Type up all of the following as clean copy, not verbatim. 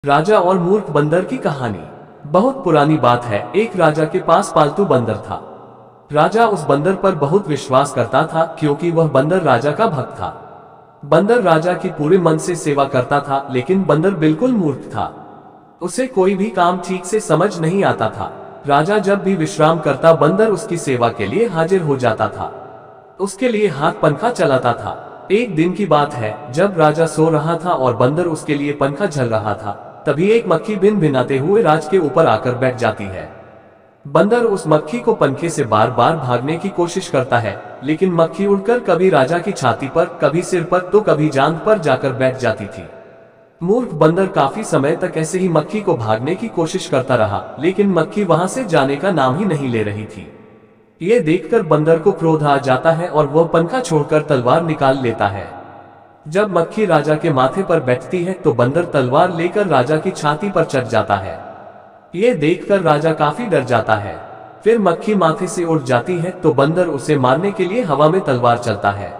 राजा और मूर्ख बंदर की कहानी। बहुत पुरानी बात है। एक राजा के पास पालतू बंदर था। राजा उस बंदर पर बहुत विश्वास करता था क्योंकि वह बंदर राजा का भक्त था। बंदर राजा की पूरे मन से सेवा करता था, लेकिन बंदर बिल्कुल मूर्ख था। उसे कोई भी काम ठीक से समझ नहीं आता था। राजा जब भी विश्राम करता, बंदर उसकी सेवा के लिए हाजिर हो जाता था। उसके लिए हाथ पंखा चलाता था। एक दिन की बात है, जब राजा सो रहा था और बंदर उसके लिए पंखा झल रहा था, तभी एक मक्खी भिन भिनाते हुए राज के ऊपर आकर बैठ जाती है। बंदर उस मक्खी को पंखे से बार बार भागने की कोशिश करता है, लेकिन मक्खी उड़कर कभी राजा की छाती पर, कभी सिर पर, तो कभी जांघ पर जाकर बैठ जाती थी। मूर्ख बंदर काफी समय तक ऐसे ही मक्खी को भागने की कोशिश करता रहा, लेकिन मक्खी वहां से जाने का नाम ही नहीं ले रही थी। ये देखकर बंदर को क्रोध आ जाता है और वह पंखा छोड़कर तलवार निकाल लेता है। जब मक्खी राजा के माथे पर बैठती है तो बंदर तलवार लेकर राजा की छाती पर चढ़ जाता है। ये देखकर राजा काफी डर जाता है। फिर मक्खी माथे से उड़ जाती है तो बंदर उसे मारने के लिए हवा में तलवार चलता है।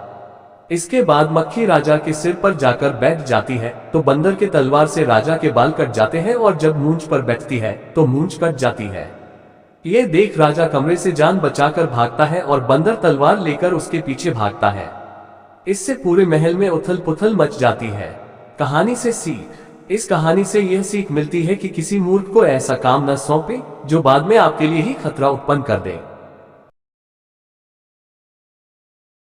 इसके बाद मक्खी राजा के सिर पर जाकर बैठ जाती है तो बंदर के तलवार से राजा के बाल कट जाते हैं, और जब मूंछ पर बैठती है तो मूंछ कट जाती है। ये देख राजा कमरे से जान बचाकर भागता है और बंदर तलवार लेकर उसके पीछे भागता है। इससे पूरे महल में उथल पुथल मच जाती है। कहानी से सीख। इस कहानी से यह सीख मिलती है कि किसी मूर्ख को ऐसा काम न सौंपे जो बाद में आपके लिए ही खतरा उत्पन्न कर दे।